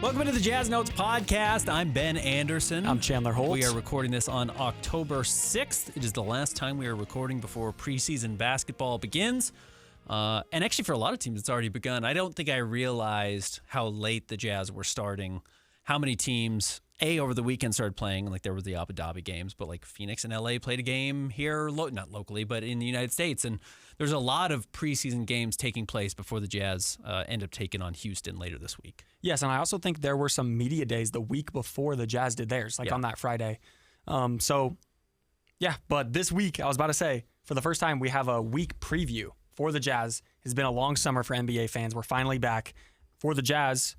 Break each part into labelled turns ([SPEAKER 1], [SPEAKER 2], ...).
[SPEAKER 1] Welcome to the Jazz Notes podcast. I'm Ben Anderson.
[SPEAKER 2] I'm Chandler Holt.
[SPEAKER 1] We are recording this on October 6th. It is the last time we are recording before preseason basketball begins. And actually, for a lot of teams, it's already begun. I don't think I realized how late the Jazz were starting, how many teams, over the weekend started playing. Like, there were the Abu Dhabi games, but like Phoenix and LA played a game here, not locally, but in the United States. And there's a lot of preseason games taking place before the Jazz end up taking on Houston later this week.
[SPEAKER 2] Yes, and I also think there were some media days the week before the Jazz did theirs, on that Friday. But this week, I was about to say, for the first time, we have a week preview for the Jazz. It's been a long summer for NBA fans. We're finally back for the Jazz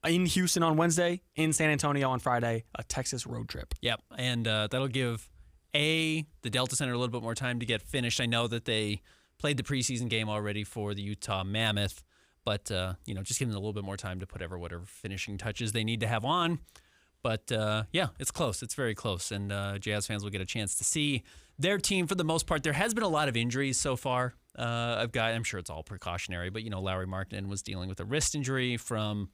[SPEAKER 2] in Houston on Wednesday, in San Antonio on Friday, a Texas road trip.
[SPEAKER 1] Yep, and that'll give, the Delta Center a little bit more time to get finished. I know that they played the preseason game already for the Utah Mammoth, but, just giving them a little bit more time to put whatever finishing touches they need to have on. But, it's close. It's very close, and Jazz fans will get a chance to see their team for the most part. There has been a lot of injuries so far. I'm sure it's all precautionary, but, Lauri Markkanen was dealing with a wrist injury from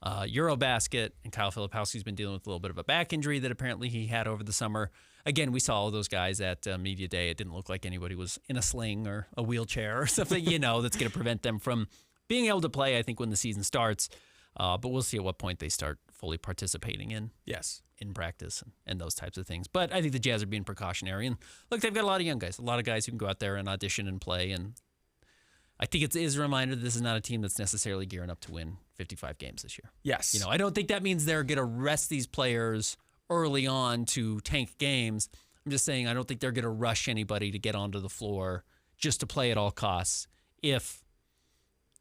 [SPEAKER 1] Eurobasket, and Kyle Filipowski's been dealing with a little bit of a back injury that apparently he had over the summer. Again, we saw all those guys at Media Day. It didn't look like anybody was in a sling or a wheelchair or something, that's going to prevent them from being able to play, I think, when the season starts. But we'll see at what point they start fully participating in practice and those types of things. But I think the Jazz are being precautionary. And look, they've got a lot of young guys, a lot of guys who can go out there and audition and play. And I think it is a reminder that this is not a team that's necessarily gearing up to win 55 games this year.
[SPEAKER 2] Yes.
[SPEAKER 1] I don't think that means they're going to rest these players early on to tank games. I'm just saying I don't think they're going to rush anybody to get onto the floor just to play at all costs if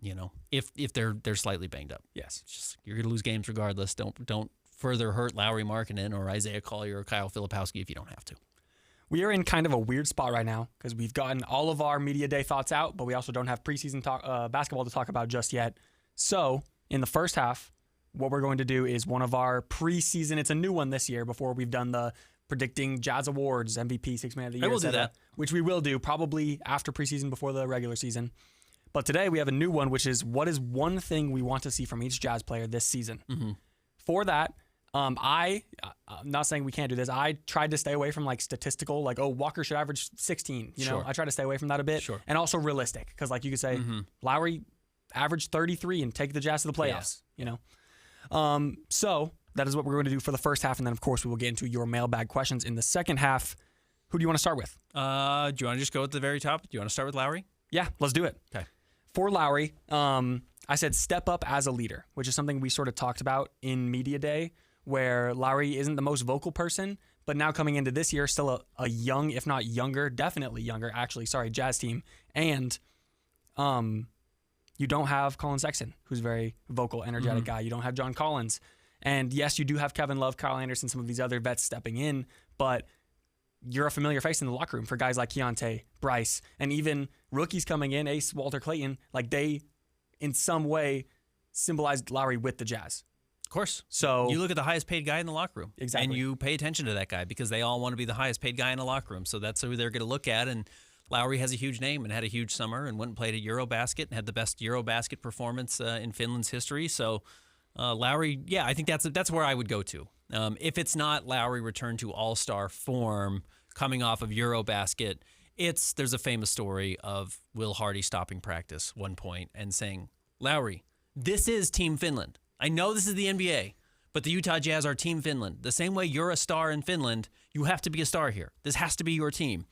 [SPEAKER 1] they're slightly banged up.
[SPEAKER 2] Yes.
[SPEAKER 1] It's just, you're going to lose games regardless. Don't further hurt Lauri Markkanen or Isaiah Collier or Kyle Filipowski if you don't have to.
[SPEAKER 2] We are in kind of a weird spot right now because we've gotten all of our media day thoughts out, but we also don't have preseason basketball to talk about just yet. So in the first half, what we're going to do is one of our preseason, it's a new one this year before we've done the predicting Jazz Awards, MVP, Sixth Man of the Year,
[SPEAKER 1] I will do that.
[SPEAKER 2] Which we will do probably after preseason before the regular season. But today we have a new one, which is what is one thing we want to see from each Jazz player this season. Mm-hmm. For that, I'm not saying we can't do this. I tried to stay away from statistical, Walker should average 16. Sure. I try to stay away from that a bit.
[SPEAKER 1] Sure.
[SPEAKER 2] And also realistic, because you could say, Lauri averaged 33 and take the Jazz to the playoffs. So that is what we're going to do for the first half, and then of course we will get into your mailbag questions in the second half. Who do you want to start with?
[SPEAKER 1] Do you want to just go at the very top? Do you want to start with Lauri?
[SPEAKER 2] Yeah, let's do it.
[SPEAKER 1] Okay.
[SPEAKER 2] For Lauri, I said step up as a leader, which is something we sort of talked about in Media Day, where Lauri isn't the most vocal person, but now coming into this year, still a young, if not younger, definitely younger, Jazz team. And you don't have Colin Sexton, who's a very vocal, energetic guy. You don't have John Collins. And yes, you do have Kevin Love, Kyle Anderson, some of these other vets stepping in, but you're a familiar face in the locker room for guys like Keontae, Bryce, and even rookies coming in, Ace, Walter Clayton, they, in some way, symbolized Lauri with the Jazz.
[SPEAKER 1] Of course.
[SPEAKER 2] So
[SPEAKER 1] you look at the highest paid guy in the locker room.
[SPEAKER 2] Exactly.
[SPEAKER 1] And you pay attention to that guy because they all want to be the highest paid guy in the locker room. So that's who they're going to look at. And Lauri has a huge name and had a huge summer and went and played at Eurobasket and had the best Eurobasket performance in Finland's history. So Lauri, I think that's where I would go to. If it's not Lauri return to all-star form coming off of Eurobasket, there's a famous story of Will Hardy stopping practice one point and saying, Lauri, this is Team Finland. I know this is the NBA, but the Utah Jazz are Team Finland. The same way you're a star in Finland, you have to be a star here. This has to be your team.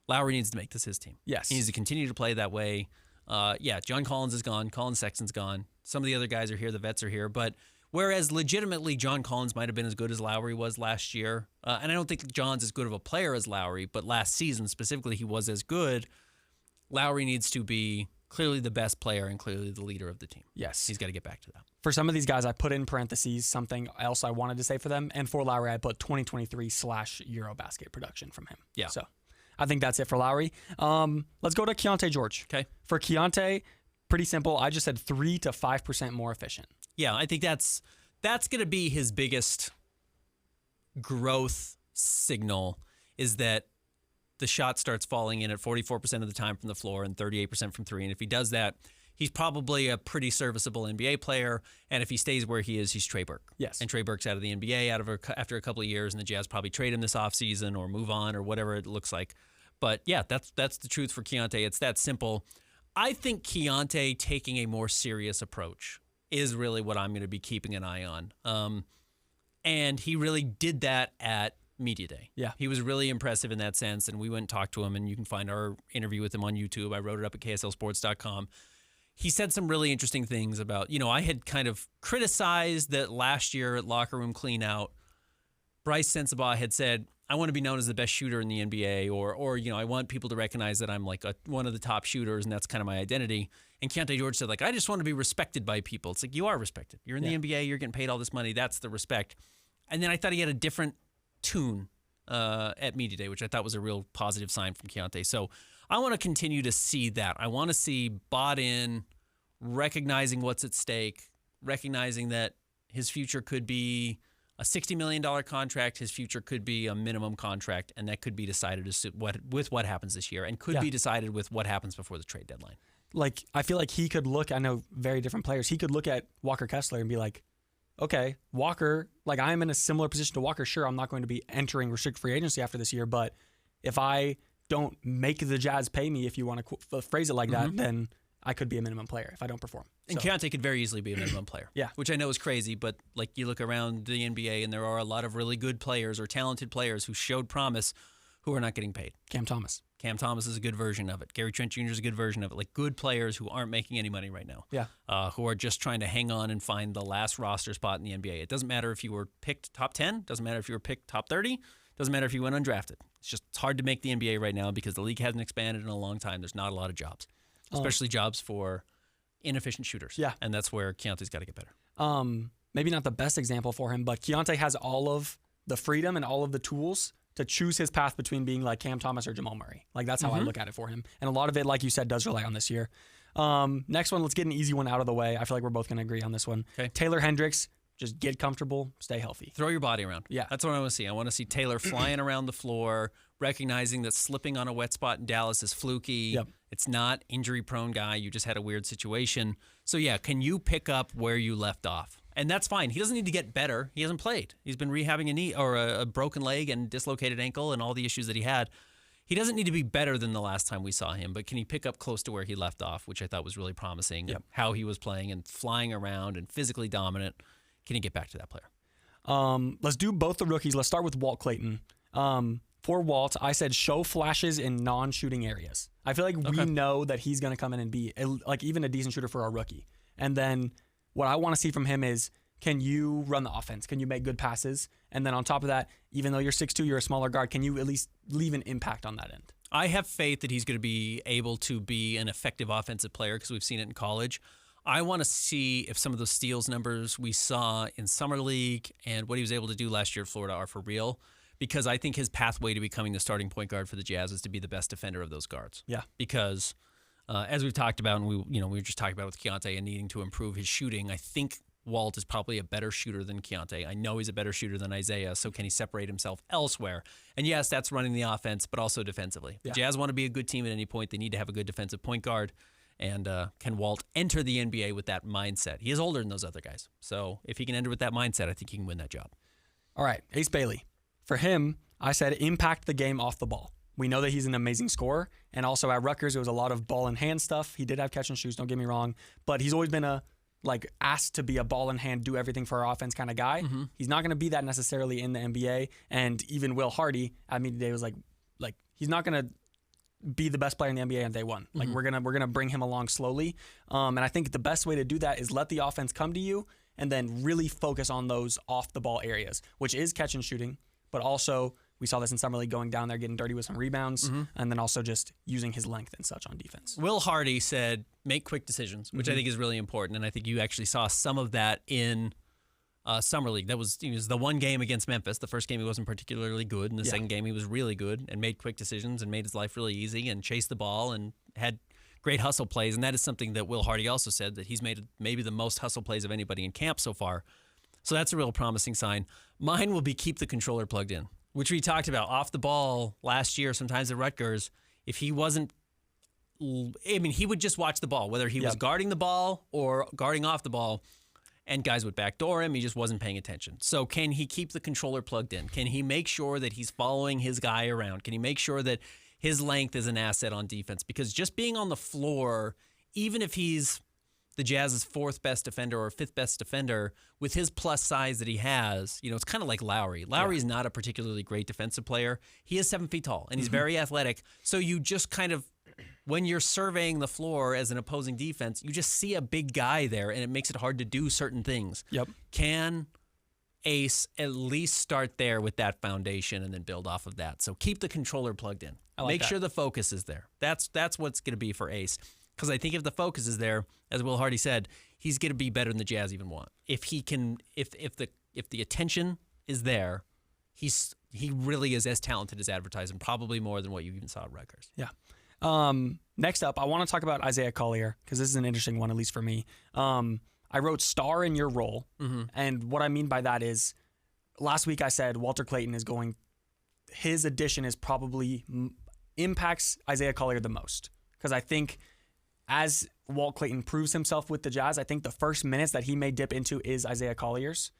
[SPEAKER 1] Lauri needs to make this his team.
[SPEAKER 2] Yes.
[SPEAKER 1] He needs to continue to play that way. John Collins is gone. Colin Sexton's gone. Some of the other guys are here. The vets are here. But whereas legitimately John Collins might have been as good as Lauri was last year, and I don't think John's as good of a player as Lauri, but last season specifically he was as good, Lauri needs to be clearly the best player and clearly the leader of the team.
[SPEAKER 2] Yes.
[SPEAKER 1] He's got to get back to that.
[SPEAKER 2] For some of these guys, I put in parentheses something else I wanted to say for them. And for Lauri, I put 2023/Eurobasket production from him.
[SPEAKER 1] Yeah.
[SPEAKER 2] So I think that's it for Lauri. Let's go to Keontae George.
[SPEAKER 1] Okay.
[SPEAKER 2] For Keontae, pretty simple. I just said 3 to 5% more efficient.
[SPEAKER 1] Yeah, I think that's going to be his biggest growth signal is that the shot starts falling in at 44% of the time from the floor and 38% from three. And if he does that, he's probably a pretty serviceable NBA player. And if he stays where he is, he's Trey Burke.
[SPEAKER 2] Yes.
[SPEAKER 1] And Trey Burke's out of the NBA after a couple of years, and the Jazz probably trade him this offseason or move on or whatever it looks like. But yeah, that's the truth for Keontae. It's that simple. I think Keontae taking a more serious approach is really what I'm going to be keeping an eye on. And he really did that at Media Day.
[SPEAKER 2] Yeah.
[SPEAKER 1] He was really impressive in that sense, and we went and talked to him, and you can find our interview with him on YouTube. I wrote it up at KSLSports.com. He said some really interesting things about, I had kind of criticized that last year at Locker Room Cleanout, Bryce Sensabaugh had said, I want to be known as the best shooter in the NBA, or I want people to recognize that I'm like one of the top shooters, and that's kind of my identity. And Keontae George said, I just want to be respected by people. It's like, you are respected. You're in the NBA, you're getting paid all this money. That's the respect. And then I thought he had a different tune at Media Day, which I thought was a real positive sign from Keontae. So I want to continue to see that. I want to see bought in, recognizing what's at stake, recognizing that his future could be a $60 million contract, his future could be a minimum contract, and that could be decided with what happens this year, and could be decided with what happens before the trade deadline.
[SPEAKER 2] Like, I feel like he could look, I know very different players, he could look at Walker Kessler and be like, okay, Walker, like I'm in a similar position to Walker. Sure, I'm not going to be entering restricted free agency after this year, but if I don't make the Jazz pay me, if you want to phrase it like that, then I could be a minimum player if I don't perform.
[SPEAKER 1] And Keontae could very easily be a minimum player.
[SPEAKER 2] Yeah.
[SPEAKER 1] Which I know is crazy, but like you look around the NBA and there are a lot of really good players or talented players who showed promise who are not getting paid.
[SPEAKER 2] Cam Thomas.
[SPEAKER 1] Cam Thomas is a good version of it. Gary Trent Jr. is a good version of it. Like good players who aren't making any money right now.
[SPEAKER 2] Yeah.
[SPEAKER 1] Who are just trying to hang on and find the last roster spot in the NBA. It doesn't matter if you were picked top 10. Doesn't matter if you were picked top 30. Doesn't matter if you went undrafted. It's hard to make the NBA right now because the league hasn't expanded in a long time. There's not a lot of jobs, especially jobs for inefficient shooters.
[SPEAKER 2] Yeah.
[SPEAKER 1] And that's where Keontae's got to get better.
[SPEAKER 2] Maybe not the best example for him, but Keontae has all of the freedom and all of the tools to choose his path between being like Cam Thomas or Jamal Murray. Like that's how I look at it for him. And a lot of it, like you said, does rely on this year. Next one, let's get an easy one out of the way. I feel like we're both going to agree on this one.
[SPEAKER 1] Okay.
[SPEAKER 2] Taylor Hendricks, just get comfortable, stay healthy.
[SPEAKER 1] Throw your body around.
[SPEAKER 2] Yeah.
[SPEAKER 1] That's what I want to see. I want to see Taylor flying around the floor, recognizing that slipping on a wet spot in Dallas is fluky.
[SPEAKER 2] Yep.
[SPEAKER 1] It's not injury-prone guy. You just had a weird situation. So, yeah, can you pick up where you left off? And that's fine. He doesn't need to get better. He hasn't played. He's been rehabbing a knee or a broken leg and dislocated ankle and all the issues that he had. He doesn't need to be better than the last time we saw him, but can he pick up close to where he left off, which I thought was really promising,
[SPEAKER 2] Yep.
[SPEAKER 1] how he was playing and flying around and physically dominant. Can he get back to that player?
[SPEAKER 2] Let's do both the rookies. Let's start with Walt Clayton. For Walt, I said show flashes in non-shooting areas. I feel like we know that he's going to come in and be like even a decent shooter for a rookie. And then what I want to see from him is, can you run the offense? Can you make good passes? And then on top of that, even though you're 6'2", you're a smaller guard, can you at least leave an impact on that end?
[SPEAKER 1] I have faith that he's going to be able to be an effective offensive player because we've seen it in college. I want to see if some of those steals numbers we saw in Summer League and what he was able to do last year at Florida are for real, because I think his pathway to becoming the starting point guard for the Jazz is to be the best defender of those guards.
[SPEAKER 2] Yeah.
[SPEAKER 1] Because as we've talked about, and we were just talking about with Keontae and needing to improve his shooting, I think Walt is probably a better shooter than Keontae. I know he's a better shooter than Isaiah, so can he separate himself elsewhere? And yes, that's running the offense, but also defensively.
[SPEAKER 2] Yeah.
[SPEAKER 1] The Jazz want to be a good team at any point. They need to have a good defensive point guard. And can Walt enter the NBA with that mindset? He is older than those other guys. So if he can enter with that mindset, I think he can win that job.
[SPEAKER 2] All right, Ace Bailey. For him, I said impact the game off the ball. We know that he's an amazing scorer. And also at Rutgers, it was a lot of ball in hand stuff. He did have catch and shoots, don't get me wrong. But he's always been asked to be a ball in hand, do everything for our offense kind of guy. Mm-hmm. He's not going to be that necessarily in the NBA. And even Will Hardy at Media Day was like he's not going to be the best player in the NBA on day one. Like we're gonna bring him along slowly. And I think the best way to do that is let the offense come to you and then really focus on those off the ball areas, which is catch and shooting, but also we saw this in Summer League, going down there, getting dirty with some rebounds, and then also just using his length and such on defense.
[SPEAKER 1] Will Hardy said, make quick decisions, which I think is really important. And I think you actually saw some of that in Summer League. It was the one game against Memphis. The first game he wasn't particularly good. In the second game he was really good and made quick decisions and made his life really easy and chased the ball and had great hustle plays. And that is something that Will Hardy also said, that he's made maybe the most hustle plays of anybody in camp so far. So that's a real promising sign. Mine will be keep the controller plugged in, which we talked about off the ball last year, sometimes at Rutgers. If he wasn't he would just watch the ball, whether he was guarding the ball or guarding off the ball, and guys would backdoor him. He just wasn't paying attention. So can he keep the controller plugged in? Can he make sure that he's following his guy around? Can he make sure that his length is an asset on defense? Because just being on the floor, even if he's the Jazz's fourth best defender or fifth best defender, with his plus size that he has, it's kind of like Lowry. Lowry is not a particularly great defensive player. He is 7 feet tall, and he's very athletic. So you just kind of, when you're surveying the floor as an opposing defense, you just see a big guy there, and it makes it hard to do certain things.
[SPEAKER 2] Yep.
[SPEAKER 1] Can Ace at least start there with that foundation and then build off of that? So keep the controller plugged in. Make sure the focus is there. That's what's going to be for Ace. Because I think if the focus is there, as Will Hardy said, he's going to be better than the Jazz even want. If he can, if the attention is there, he really is as talented as advertised, and probably more than what you even saw at Rutgers.
[SPEAKER 2] Yeah. Next up, I want to talk about Isaiah Collier, because this is an interesting one, at least for me. I wrote star in your role, and what I mean by that is, last week I said Walter Clayton his addition is probably impacts Isaiah Collier the most, because I think as Walt Clayton proves himself with the Jazz, I think the first minutes that he may dip into is Isaiah Collier's.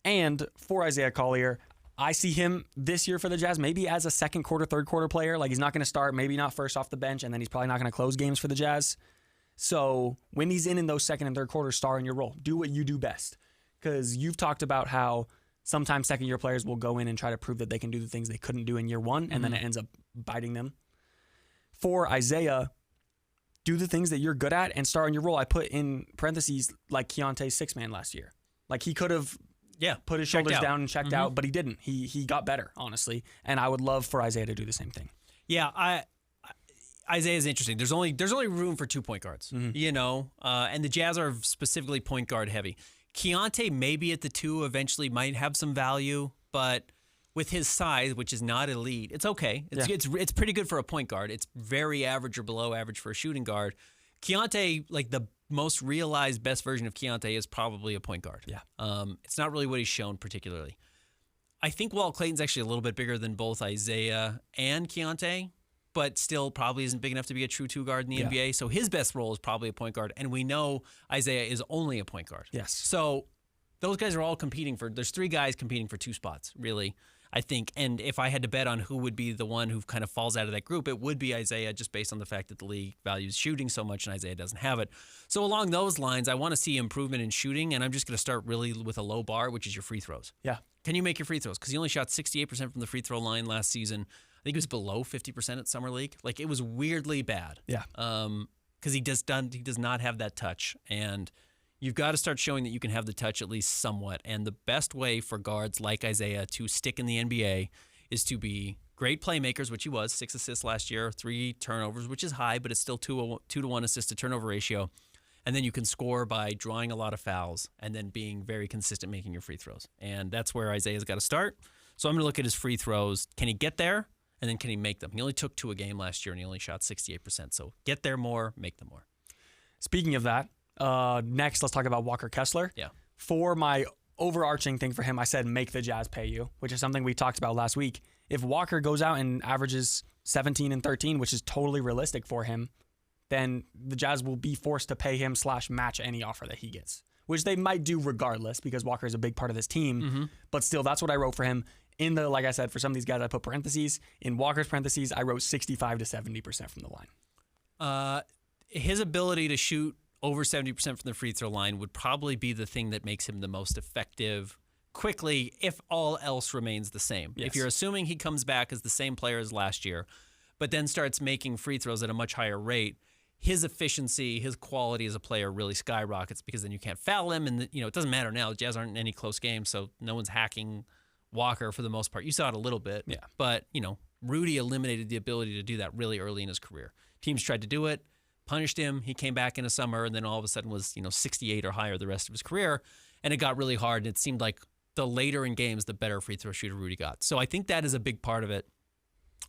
[SPEAKER 2] And for Isaiah Collier, I see him this year for the Jazz maybe as a second quarter, third quarter player. Like, he's not going to start, maybe not first off the bench, and then he's probably not going to close games for the Jazz. So when he's in those second and third quarters, star in your role. Do what you do best. Because you've talked about how sometimes second-year players will go in and try to prove that they can do the things they couldn't do in year one, and then it ends up biting them. For Isaiah, do the things that you're good at and star in your role. I put in parentheses like Keontae's six-man last year. Like, he could have put his shoulders down and checked out, but he didn't. He got better, honestly. And I would love for Isaiah to do the same thing.
[SPEAKER 1] Yeah, Isaiah's interesting. There's only room for 2 point guards, and the Jazz are specifically point guard heavy. Keontae maybe at the 2 eventually might have some value, but with his size, which is not elite, it's okay. It's pretty good for a point guard. It's very average or below average for a shooting guard. Keontae, like, the most realized best version of Keontae is probably a point guard.
[SPEAKER 2] Yeah.
[SPEAKER 1] It's not really what he's shown particularly. I think Walt Clayton's actually a little bit bigger than both Isaiah and Keontae, but still probably isn't big enough to be a true 2 guard in the NBA. So his best role is probably a point guard, and we know Isaiah is only a point guard.
[SPEAKER 2] Yes.
[SPEAKER 1] So those guys are all there's 3 guys competing for 2 spots, really, I think. And if I had to bet on who would be the one who kind of falls out of that group, it would be Isaiah, just based on the fact that the league values shooting so much and Isaiah doesn't have it. So along those lines, I want to see improvement in shooting, and I'm just going to start really with a low bar, which is your free throws.
[SPEAKER 2] Yeah. Can
[SPEAKER 1] you make your free throws? Because he only shot 68% from the free throw line last season. I think it was below 50% at Summer League. Like, it was weirdly bad.
[SPEAKER 2] Yeah.
[SPEAKER 1] Because he does not have that touch, and you've got to start showing that you can have the touch at least somewhat. And the best way for guards like Isaiah to stick in the NBA is to be great playmakers, which he was. 6 assists last year, 3 turnovers, which is high, but it's still 2 to 1 assist to turnover ratio. And then you can score by drawing a lot of fouls and then being very consistent making your free throws. And that's where Isaiah's got to start. So I'm going to look at his free throws. Can he get there? And then can he make them? He only took 2 a game last year, and he only shot 68%. So get there more, make them more.
[SPEAKER 2] Speaking of that, next let's talk about Walker Kessler.
[SPEAKER 1] Yeah.
[SPEAKER 2] For my overarching thing for him, I said make the Jazz pay you, which is something we talked about last week. If Walker goes out and averages 17 and 13, which is totally realistic for him, then the Jazz will be forced to pay him / match any offer that he gets, which they might do regardless because Walker is a big part of this team. But still, that's what I wrote for him. Like I said, for some of these guys, I put parentheses. In Walker's parentheses, I wrote 65 to 70% from the line.
[SPEAKER 1] His ability to shoot over 70% from the free throw line would probably be the thing that makes him the most effective quickly if all else remains the same.
[SPEAKER 2] Yes.
[SPEAKER 1] If you're assuming he comes back as the same player as last year, but then starts making free throws at a much higher rate, his efficiency, his quality as a player really skyrockets, because then you can't foul him, and it doesn't matter now. The Jazz aren't in any close games, so no one's hacking Walker for the most part. You saw it a little bit, but Rudy eliminated the ability to do that really early in his career. Teams tried to do it, punished him. He came back in a summer, and then all of a sudden was 68 or higher the rest of his career, and it got really hard. And it seemed like the later in games, the better free throw shooter Rudy got. So I think that is a big part of it.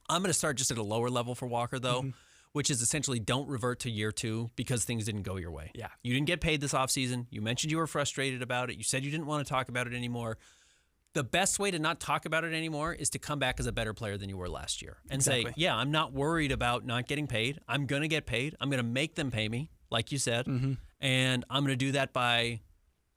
[SPEAKER 1] I'm going to start just at a lower level for Walker, though, which is essentially don't revert to year 2 because things didn't go your way.
[SPEAKER 2] Yeah.
[SPEAKER 1] You didn't get paid this offseason. You mentioned you were frustrated about it. You said you didn't want to talk about it anymore. the best way to not talk about it anymore is to come back as a better player than you were last year and
[SPEAKER 2] Exactly.
[SPEAKER 1] say, yeah, I'm not worried about not getting paid. I'm going to get paid. I'm going to make them pay me, like you said. And I'm going to do that by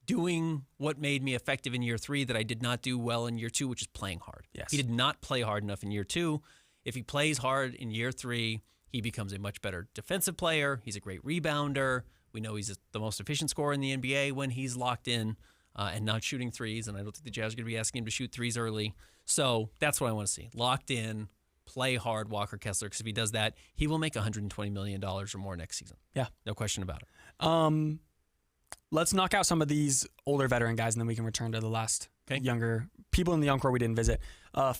[SPEAKER 1] doing what made me effective in year 3 that I did not do well in year 2, which is playing hard.
[SPEAKER 2] Yes.
[SPEAKER 1] He did not play hard enough in year 2. If he plays hard in year 3, he becomes a much better defensive player. He's a great rebounder. We know he's the most efficient scorer in the NBA when he's locked in and not shooting threes. And I don't think the Jazz are going to be asking him to shoot threes early. So that's what I want to see. Locked in, play hard Walker Kessler, because if he does that, he will make $120 million or more next season.
[SPEAKER 2] Yeah.
[SPEAKER 1] No question about it.
[SPEAKER 2] Let's knock out some of these older veteran guys, and then we can return to the last younger people in the young core we didn't visit.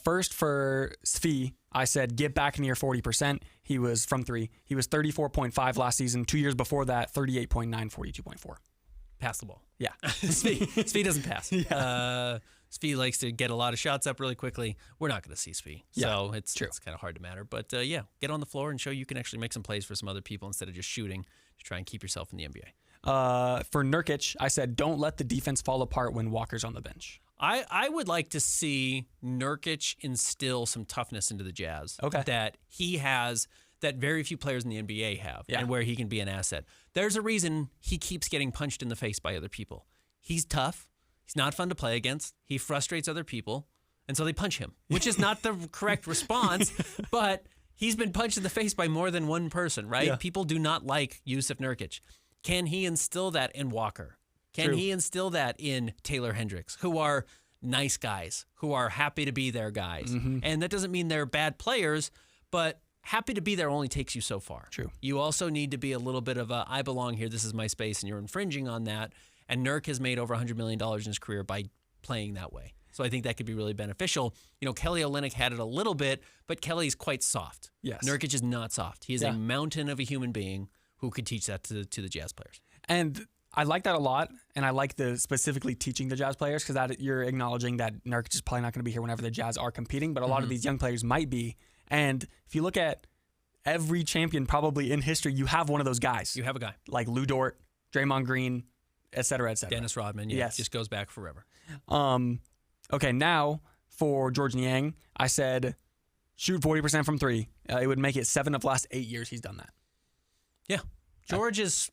[SPEAKER 2] First, for Svi, I said get back near 40%. He was from 3. He was 34.5 last season. 2 years before that, 38.9, 42.4.
[SPEAKER 1] Pass the ball.
[SPEAKER 2] Yeah.
[SPEAKER 1] Svi doesn't pass.
[SPEAKER 2] Yeah.
[SPEAKER 1] Svi likes to get a lot of shots up really quickly. We're not going to see Svi. So it's kind of hard to matter. But get on the floor and show you can actually make some plays for some other people instead of just shooting to try and keep yourself in the NBA.
[SPEAKER 2] For Nurkic, I said don't let the defense fall apart when Walker's on the bench.
[SPEAKER 1] I would like to see Nurkic instill some toughness into the Jazz that he has, that very few players in the NBA have, and where he can be an asset. There's a reason he keeps getting punched in the face by other people. He's tough. He's not fun to play against. He frustrates other people, and so they punch him, which is not the correct response, but he's been punched in the face by more than one person, right?
[SPEAKER 2] Yeah.
[SPEAKER 1] People do not like Yusuf Nurkic. Can he instill that in Walker? Can he instill that in Taylor Hendricks, who are nice guys, who are happy to be there guys? And that doesn't mean they're bad players, but happy to be there only takes you so far.
[SPEAKER 2] True. You
[SPEAKER 1] also need to be a little bit of a, I belong here, this is my space, and you're infringing on that. And Nurk has made over $100 million in his career by playing that way. So I think that could be really beneficial. You know, Kelly Olynyk had it a little bit, but Kelly's quite soft.
[SPEAKER 2] Yes.
[SPEAKER 1] Nurkic is not soft. He is a mountain of a human being who could teach that to the Jazz players.
[SPEAKER 2] And I like that a lot, and I like the specifically teaching the Jazz players, because that you're acknowledging that Nurkic is probably not going to be here whenever the Jazz are competing, but a lot of these young players might be. And if you look at every champion probably in history, you have one of those guys.
[SPEAKER 1] You have a guy.
[SPEAKER 2] Like Lou Dort, Draymond Green, et cetera, et cetera.
[SPEAKER 1] Dennis Rodman, it just goes back forever.
[SPEAKER 2] Okay, now for George Niang, I said shoot 40% from 3. It would make it 7 of the last 8 years he's done that.
[SPEAKER 1] Yeah. George is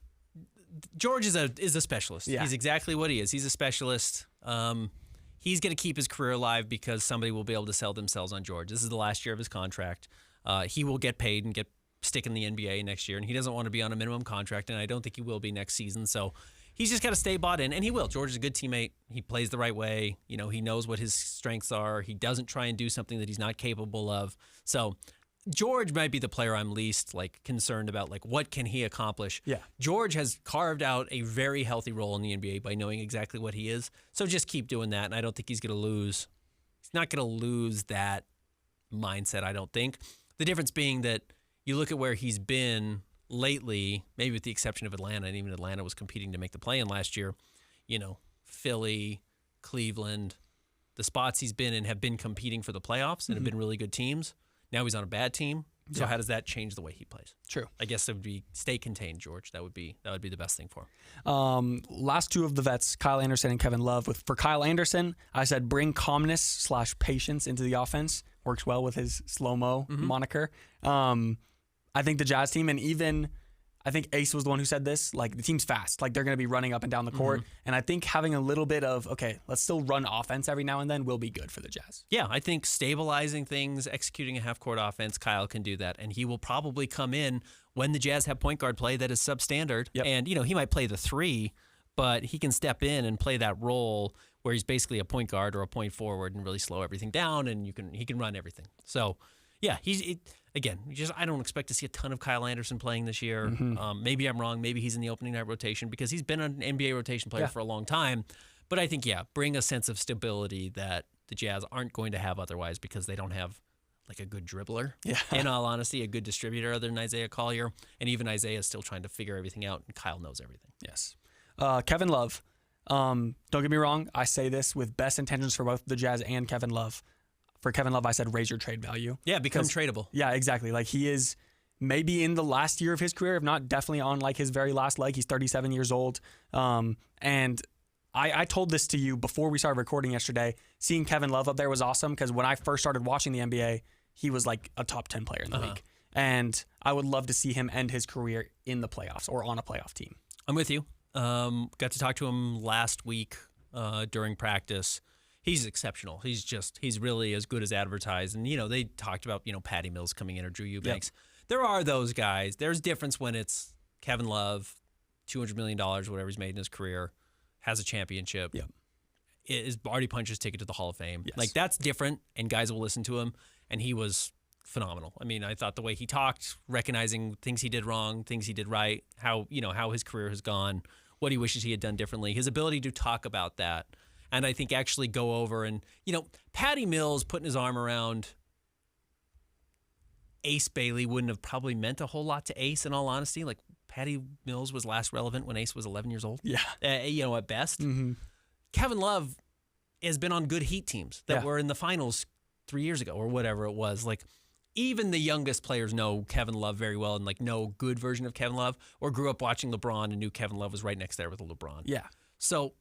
[SPEAKER 1] a specialist.
[SPEAKER 2] Yeah.
[SPEAKER 1] He's exactly what he is. He's a specialist. He's going to keep his career alive because somebody will be able to sell themselves on George. This is the last year of his contract. He will get paid and stick in the NBA next year, and he doesn't want to be on a minimum contract, and I don't think he will be next season. So he's just got to stay bought in, and he will. George is a good teammate. He plays the right way. You know, he knows what his strengths are. He doesn't try and do something that he's not capable of. So George might be the player I'm least concerned about. What can he accomplish?
[SPEAKER 2] Yeah.
[SPEAKER 1] George has carved out a very healthy role in the NBA by knowing exactly what he is. So just keep doing that, and I don't think he's going to lose. He's not going to lose that mindset, I don't think. The difference being that you look at where he's been lately, maybe with the exception of Atlanta, and even Atlanta was competing to make the play-in last year, you know, Philly, Cleveland, the spots he's been in have been competing for the playoffs and have been really good teams. Now he's on a bad team. So how does that change the way he plays?
[SPEAKER 2] True.
[SPEAKER 1] I guess it would be stay contained, George. That would be the best thing for him.
[SPEAKER 2] Last 2 of the vets, Kyle Anderson and Kevin Love. For Kyle Anderson, I said bring calmness / patience into the offense. Works well with his slow-mo moniker. I think the Jazz team, and even I think Ace was the one who said this, the team's fast. They're going to be running up and down the court. And I think having a little bit of, okay, let's still run offense every now and then will be good for the Jazz.
[SPEAKER 1] Yeah, I think stabilizing things, executing a half-court offense, Kyle can do that. And he will probably come in when the Jazz have point guard play that is substandard.
[SPEAKER 2] Yep.
[SPEAKER 1] And, he might play the 3, but he can step in and play that role where he's basically a point guard or a point forward and really slow everything down, and he can run everything. So, yeah, I don't expect to see a ton of Kyle Anderson playing this year. Maybe I'm wrong. Maybe he's in the opening night rotation because he's been an NBA rotation player for a long time. But I think, bring a sense of stability that the Jazz aren't going to have otherwise because they don't have a good dribbler. Yeah. In all honesty, a good distributor other than Isaiah Collier. And even Isaiah is still trying to figure everything out, and Kyle knows everything.
[SPEAKER 2] Yes. Kevin Love. Don't get me wrong. I say this with best intentions for both the Jazz and Kevin Love. For Kevin Love, I said raise your trade value.
[SPEAKER 1] Yeah, become tradable.
[SPEAKER 2] Yeah, exactly. He is maybe in the last year of his career, if not definitely on his very last leg. He's 37 years old. And I told this to you before we started recording yesterday. Seeing Kevin Love up there was awesome because when I first started watching the NBA, he was like a top 10 player in the league. And I would love to see him end his career in the playoffs or on a playoff team.
[SPEAKER 1] I'm with you. Got to talk to him last week during practice. He's exceptional. He's really as good as advertised. And, they talked about, Patty Mills coming in or Drew Eubanks. Yep. There are those guys. There's difference when it's Kevin Love, $200 million, whatever he's made in his career, has a championship.
[SPEAKER 2] Yep.
[SPEAKER 1] Is already punched his ticket to the Hall of Fame.
[SPEAKER 2] Yes.
[SPEAKER 1] Like, that's different, and guys will listen to him. And he was phenomenal. I mean, I thought the way he talked, recognizing things he did wrong, things he did right, how his career has gone, what he wishes he had done differently, his ability to talk about that. And I think actually go over and, Patty Mills putting his arm around Ace Bailey wouldn't have probably meant a whole lot to Ace, in all honesty. Like, Patty Mills was last relevant when Ace was 11 years old.
[SPEAKER 2] Yeah.
[SPEAKER 1] At best. Mm-hmm. Kevin Love has been on good Heat teams that were in the finals 3 years ago or whatever it was. Like, even the youngest players know Kevin Love very well and, like, know good version of Kevin Love, or grew up watching LeBron and knew Kevin Love was right next there with LeBron.
[SPEAKER 2] Yeah.
[SPEAKER 1] So,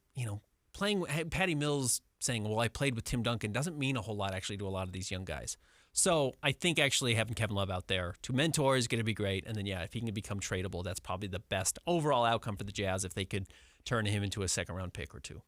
[SPEAKER 1] playing Patty Mills saying, well, I played with Tim Duncan doesn't mean a whole lot actually to a lot of these young guys. So I think actually having Kevin Love out there to mentor is going to be great. And then, if he can become tradable, that's probably the best overall outcome for the Jazz if they could turn him into a second-round pick or two.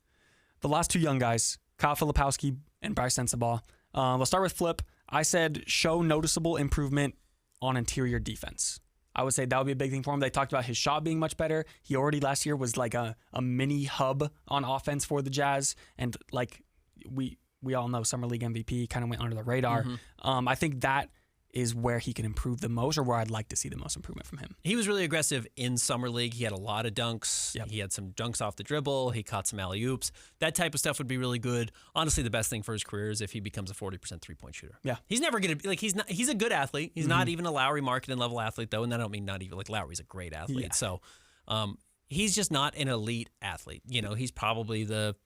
[SPEAKER 2] The last two young guys, Kyle Filipowski and Bryce Sensabaugh. Let's start with Flip. I said show noticeable improvement on interior defense. I would say that would be a big thing for him. They talked about his shot being much better. He already last year was like a mini hub on offense for the Jazz. And like we all know, Summer League MVP kind of went under the radar. Mm-hmm. I think that is where he can improve the most, or where I'd like to see the most improvement from him.
[SPEAKER 1] He was really aggressive in Summer League. He had a lot of dunks.
[SPEAKER 2] Yep.
[SPEAKER 1] He had some dunks off the dribble. He caught some alley-oops. That type of stuff would be really good. Honestly, the best thing for his career is if he becomes a 40% three-point shooter.
[SPEAKER 2] Yeah.
[SPEAKER 1] He's never going to be, like, he's a good athlete. He's not even a Lowry Markkanen level athlete, though, and I don't mean not even, like, Lowry's a great athlete. Yeah. So he's just not an elite athlete. He's probably the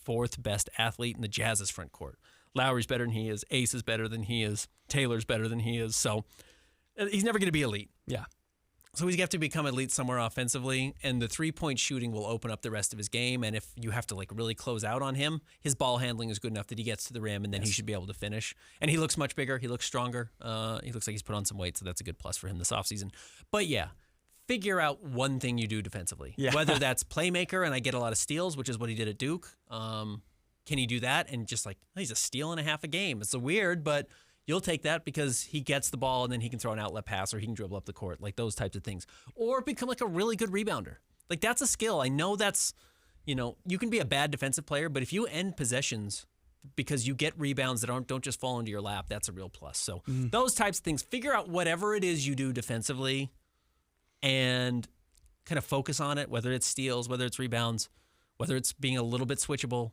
[SPEAKER 1] fourth best athlete in the Jazz's front court. Lowry's better than he is. Ace is better than he is. Taylor's better than he is. So he's never going to be elite.
[SPEAKER 2] Yeah.
[SPEAKER 1] So he's got to become elite somewhere offensively, and the three-point shooting will open up the rest of his game. And if you have to, like, really close out on him, his ball handling is good enough that he gets to the rim, and then he should be able to finish. And he looks much bigger. He looks stronger. He looks like he's put on some weight, so that's a good plus for him this offseason. But, figure out one thing you do defensively. Yeah. Whether that's playmaker, and I get a lot of steals, which is what he did at Duke. Can he do that? And just like, he's a steal and a half a game. It's weird, but you'll take that because he gets the ball and then he can throw an outlet pass or he can dribble up the court, like those types of things. Or become like a really good rebounder. Like, that's a skill. I know that's, you can be a bad defensive player, but if you end possessions because you get rebounds that don't just fall into your lap, that's a real plus. So those types of things, figure out whatever it is you do defensively and kind of focus on it, whether it's steals, whether it's rebounds, whether it's being a little bit switchable.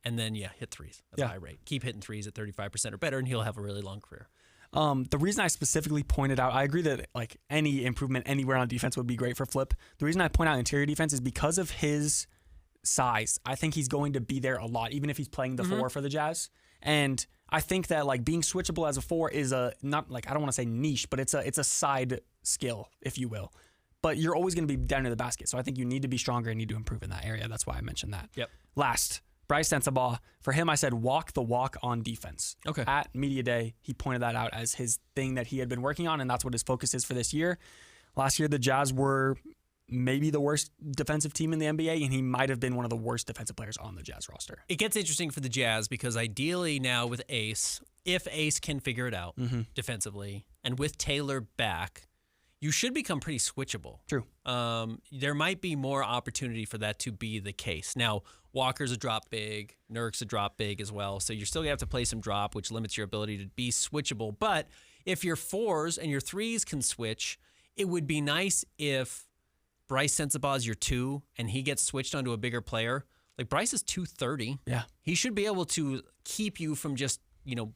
[SPEAKER 1] And then, hit threes at a high rate. Keep hitting threes at 35% or better, and he'll have a really long career.
[SPEAKER 2] The reason I specifically pointed out, I agree that like any improvement anywhere on defense would be great for Flip. The reason I point out interior defense is because of his size. I think he's going to be there a lot, even if he's playing the four for the Jazz. And I think that like being switchable as a four is not like, I don't want to say niche, but it's a side skill, if you will. But you're always going to be down to the basket. So I think you need to be stronger and need to improve in that area. That's why I mentioned that.
[SPEAKER 1] Yep.
[SPEAKER 2] Last, Bryce Sensabaugh. For him, I said walk the walk on defense.
[SPEAKER 1] Okay.
[SPEAKER 2] At Media Day, he pointed that out as his thing that he had been working on, and that's what his focus is for this year. Last year, the Jazz were maybe the worst defensive team in the NBA, and he might have been one of the worst defensive players on the Jazz roster.
[SPEAKER 1] It gets interesting for the Jazz because ideally now with Ace, if Ace can figure it out defensively, and with Taylor back, you should become pretty switchable.
[SPEAKER 2] True.
[SPEAKER 1] There might be more opportunity for that to be the case. Now, Walker's a drop big, Nurk's a drop big as well, so you're still going to have to play some drop, which limits your ability to be switchable. But if your fours and your threes can switch, it would be nice if Bryce Sensabaugh is your two and he gets switched onto a bigger player. Like, Bryce is 230.
[SPEAKER 2] Yeah.
[SPEAKER 1] He should be able to keep you from just,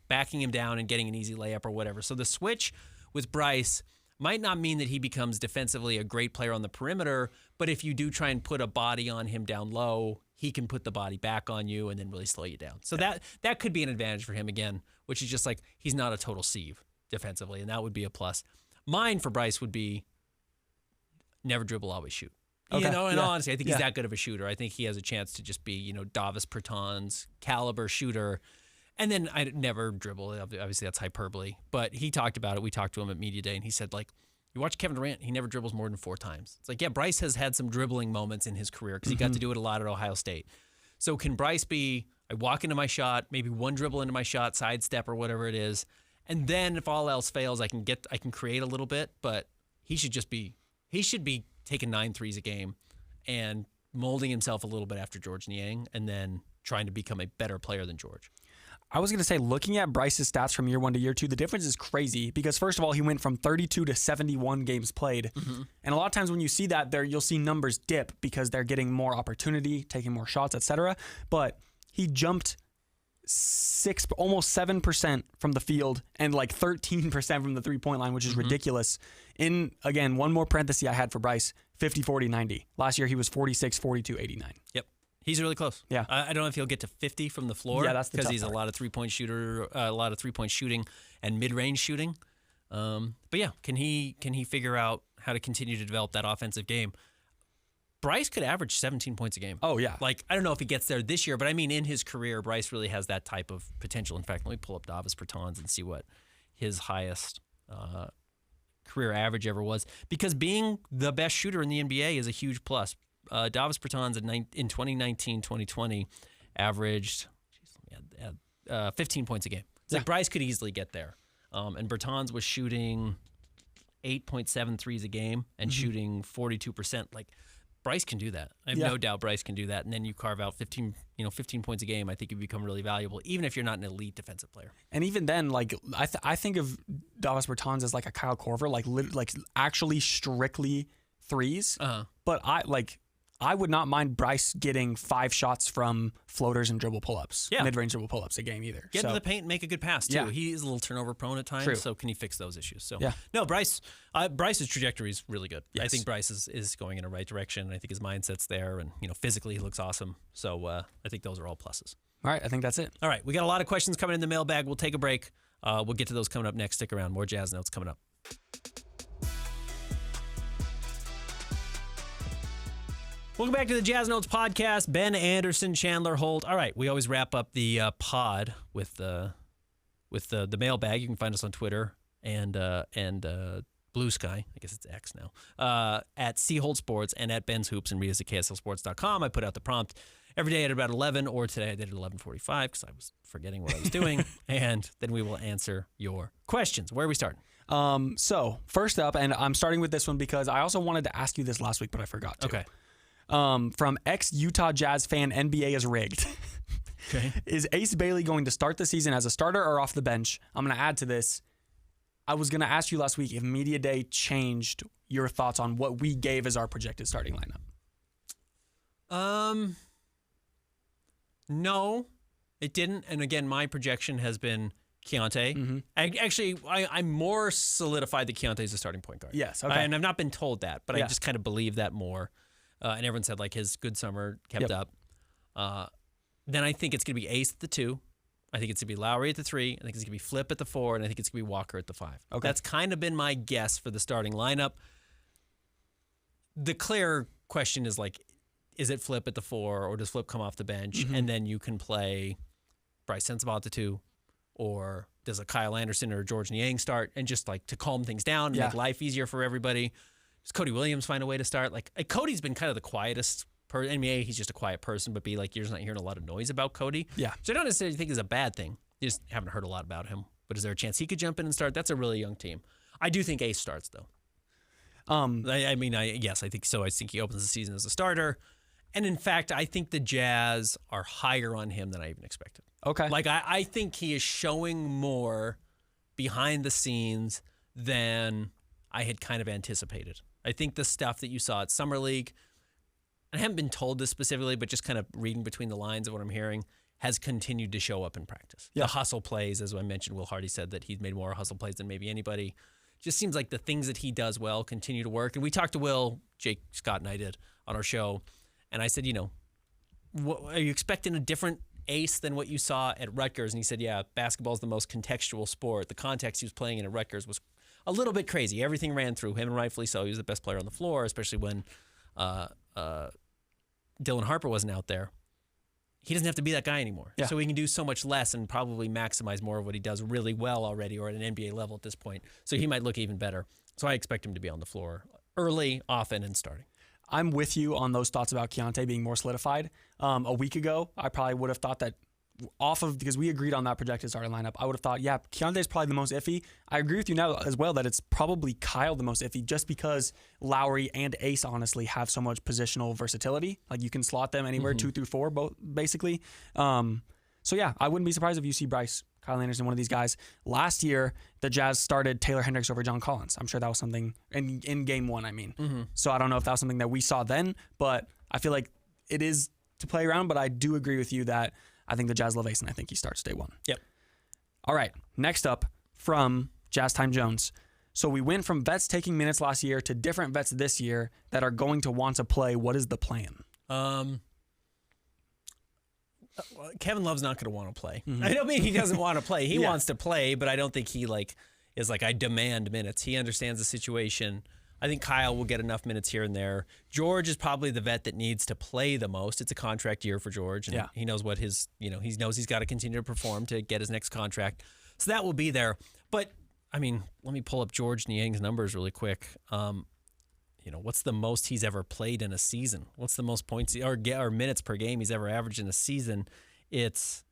[SPEAKER 1] backing him down and getting an easy layup or whatever. So the switch with Bryce might not mean that he becomes defensively a great player on the perimeter, but if you do try and put a body on him down low, he can put the body back on you and then really slow you down. So that could be an advantage for him again, which is just like he's not a total sieve defensively, and that would be a plus. Mine for Bryce would be never dribble, always shoot.
[SPEAKER 2] Okay.
[SPEAKER 1] In all
[SPEAKER 2] Yeah.
[SPEAKER 1] honesty, I think he's
[SPEAKER 2] Yeah.
[SPEAKER 1] that good of a shooter. I think he has a chance to just be, Davis Bertans caliber shooter. And then I never dribble. Obviously, that's hyperbole. But he talked about it. We talked to him at Media Day, and he said, like, you watch Kevin Durant, he never dribbles more than 4 times. It's like, yeah, Bryce has had some dribbling moments in his career because he got to do it a lot at Ohio State. So can Bryce be, I walk into my shot, maybe one dribble into my shot, sidestep or whatever it is, and then if all else fails, I can create a little bit, but he should be taking 9 threes a game and molding himself a little bit after George Niang and then trying to become a better player than George.
[SPEAKER 2] I was going to say, looking at Bryce's stats from year 1 to year 2, the difference is crazy because, first of all, he went from 32 to 71 games played. And a lot of times when you see that, you'll see numbers dip because they're getting more opportunity, taking more shots, etc. But he jumped almost 7% from the field and like 13% from the three-point line, which is ridiculous. In, again, one more parenthesis I had for Bryce, 50, 40, 90. Last year he was 46, 42, 89.
[SPEAKER 1] Yep. He's really close.
[SPEAKER 2] Yeah.
[SPEAKER 1] I don't know if he'll get to 50 from the floor.
[SPEAKER 2] Yeah, that's the
[SPEAKER 1] because
[SPEAKER 2] tough
[SPEAKER 1] he's
[SPEAKER 2] part.
[SPEAKER 1] a lot of three-point shooting and mid-range shooting. But yeah, can he figure out how to continue to develop that offensive game? Bryce could average 17 points a game.
[SPEAKER 2] Oh, yeah.
[SPEAKER 1] Like, I don't know if he gets there this year, but I mean, in his career, Bryce really has that type of potential. In fact, let me pull up Davis Bertans and see what his highest career average ever was. Because being the best shooter in the NBA is a huge plus. Davis Bertans in 2019-2020 averaged 15 points a game. It's like Bryce could easily get there. And Bertans was shooting 8.7 threes a game and shooting 42%. Like, Bryce can do that. I have no doubt Bryce can do that. And then you carve out 15 points a game. I think you become really valuable, even if you're not an elite defensive player.
[SPEAKER 2] And even then, like I think of Davis Bertans as like a Kyle Korver, like actually strictly threes. But I would not mind Bryce getting 5 shots from floaters and dribble pull-ups, mid-range dribble pull-ups a game either.
[SPEAKER 1] Get into the paint and make a good pass, too.
[SPEAKER 2] Yeah.
[SPEAKER 1] He is a little turnover prone at times, so can he fix those issues? So no, Bryce's trajectory is really good.
[SPEAKER 2] Yes.
[SPEAKER 1] I think Bryce is going in the right direction. I think his mindset's there, and physically he looks awesome. So I think those are all pluses.
[SPEAKER 2] All right, I think that's it.
[SPEAKER 1] All right, we got a lot of questions coming in the mailbag. We'll take a break. We'll get to those coming up next. Stick around. More Jazz Notes coming up. Welcome back to the Jazz Notes podcast. Ben Anderson, Chandler Holt. All right, we always wrap up the pod with the mailbag. You can find us on Twitter and Blue Sky. I guess it's X now. At C Holt Sports and at Ben's Hoops, and read us at KSLSports.com. I put out the prompt every day at about 11, or today I did at 11:45 because I was forgetting what I was doing. And then we will answer your questions. Where are we starting?
[SPEAKER 2] So first up, and I'm starting with this one because I also wanted to ask you this last week, but I forgot to.
[SPEAKER 1] Okay.
[SPEAKER 2] From ex-Utah Jazz fan, NBA is rigged.
[SPEAKER 1] Okay.
[SPEAKER 2] Is Ace Bailey going to start the season as a starter or off the bench? I'm going to add to this. I was going to ask you last week if Media Day changed your thoughts on what we gave as our projected starting lineup.
[SPEAKER 1] No, it didn't. And again, my projection has been Keontae. I more solidified that Keontae is a starting point guard.
[SPEAKER 2] Yes, okay.
[SPEAKER 1] And I've not been told that, but I just kind of believe that more. And everyone said like his good summer kept up. Then I think it's going to be Ace at the 2. I think it's going to be Lowry at the 3. I think it's going to be Flip at the 4. And I think it's going to be Walker at the 5.
[SPEAKER 2] Okay.
[SPEAKER 1] That's kind of been my guess for the starting lineup. The clear question is like, is it Flip at the 4 or does Flip come off the bench? And then you can play Bryce Sensabaugh at the 2, or does a Kyle Anderson or George Niang start and just like to calm things down and make life easier for everybody? Does Cody Williams find a way to start? Like Cody's been kind of the quietest person. I mean, A, he's just a quiet person, but B, like you're just not hearing a lot of noise about Cody.
[SPEAKER 2] Yeah.
[SPEAKER 1] So I don't necessarily think it's a bad thing. You just haven't heard a lot about him. But is there a chance he could jump in and start? That's a really young team. I do think Ace starts though. Yes, I think so. I think he opens the season as a starter. And in fact, I think the Jazz are higher on him than I even expected.
[SPEAKER 2] Okay.
[SPEAKER 1] Like I think he is showing more behind the scenes than I had kind of anticipated. I think the stuff that you saw at Summer League, and I haven't been told this specifically, but just kind of reading between the lines of what I'm hearing, has continued to show up in practice. Yeah. The hustle plays, as I mentioned, Will Hardy said that he's made more hustle plays than maybe anybody. Just seems like the things that he does well continue to work. And we talked to Will, Jake, Scott, and I did on our show, and I said, are you expecting a different Ace than what you saw at Rutgers? And he said, yeah, basketball is the most contextual sport. The context he was playing in at Rutgers was a little bit crazy. Everything ran through him, and rightfully so. He was the best player on the floor, especially when Dylan Harper wasn't out there, he doesn't have to be that guy anymore.
[SPEAKER 2] Yeah.
[SPEAKER 1] So he can do so much less and probably maximize more of what he does really well already, or at an NBA level at this point. So he might look even better. So I expect him to be on the floor early, often, and starting.
[SPEAKER 2] I'm with you on those thoughts about Keontae being more solidified. A week ago, I probably would have thought that because we agreed on that projected starting lineup, I would have thought, yeah, Keontae is probably the most iffy. I agree with you now as well that it's probably Kyle the most iffy, just because Lowry and Ace honestly have so much positional versatility. Like you can slot them anywhere 2 through 4, both basically. So yeah, I wouldn't be surprised if you see Bryce, Kyle Anderson, one of these guys. Last year, the Jazz started Taylor Hendricks over John Collins. I'm sure that was something in game 1. I mean, so I don't know if that was something that we saw then, but I feel like it is to play around. But I do agree with you that I think the Jazz love Ace, and I think he starts day 1.
[SPEAKER 1] Yep.
[SPEAKER 2] All right. Next up from Jazz Time Jones. So we went from vets taking minutes last year to different vets this year that are going to want to play. What is the plan?
[SPEAKER 1] Kevin Love's not going to want to play. I don't mean he doesn't want to play. He wants to play, but I don't think he is like, I demand minutes. He understands the situation. I think Kyle will get enough minutes here and there. George is probably the vet that needs to play the most. It's a contract year for George, and he knows what he knows he's got to continue to perform to get his next contract. So that will be there. But I mean, let me pull up George Niang's numbers really quick. What's the most he's ever played in a season? What's the most points or minutes per game he's ever averaged in a season? It's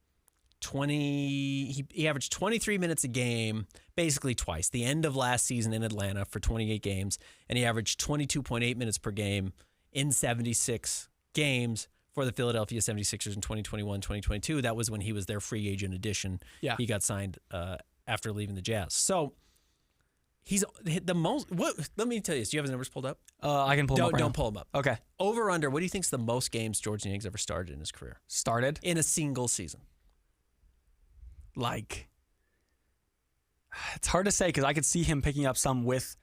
[SPEAKER 1] 20. He averaged 23 minutes a game, basically twice. The end of last season in Atlanta for 28 games, and he averaged 22.8 minutes per game in 76 games for the Philadelphia 76ers in 2021-2022. That was when he was their free agent addition.
[SPEAKER 2] Yeah.
[SPEAKER 1] He got signed after leaving the Jazz. So he's hit the most. Let me tell you this. Do you have his numbers pulled up?
[SPEAKER 2] I can pull them up.
[SPEAKER 1] Don't pull them up.
[SPEAKER 2] Okay.
[SPEAKER 1] Over under, what do you think's the most games George Niang's ever started in his career?
[SPEAKER 2] Started?
[SPEAKER 1] In a single season.
[SPEAKER 2] Like, it's hard to say because I could see him picking up some with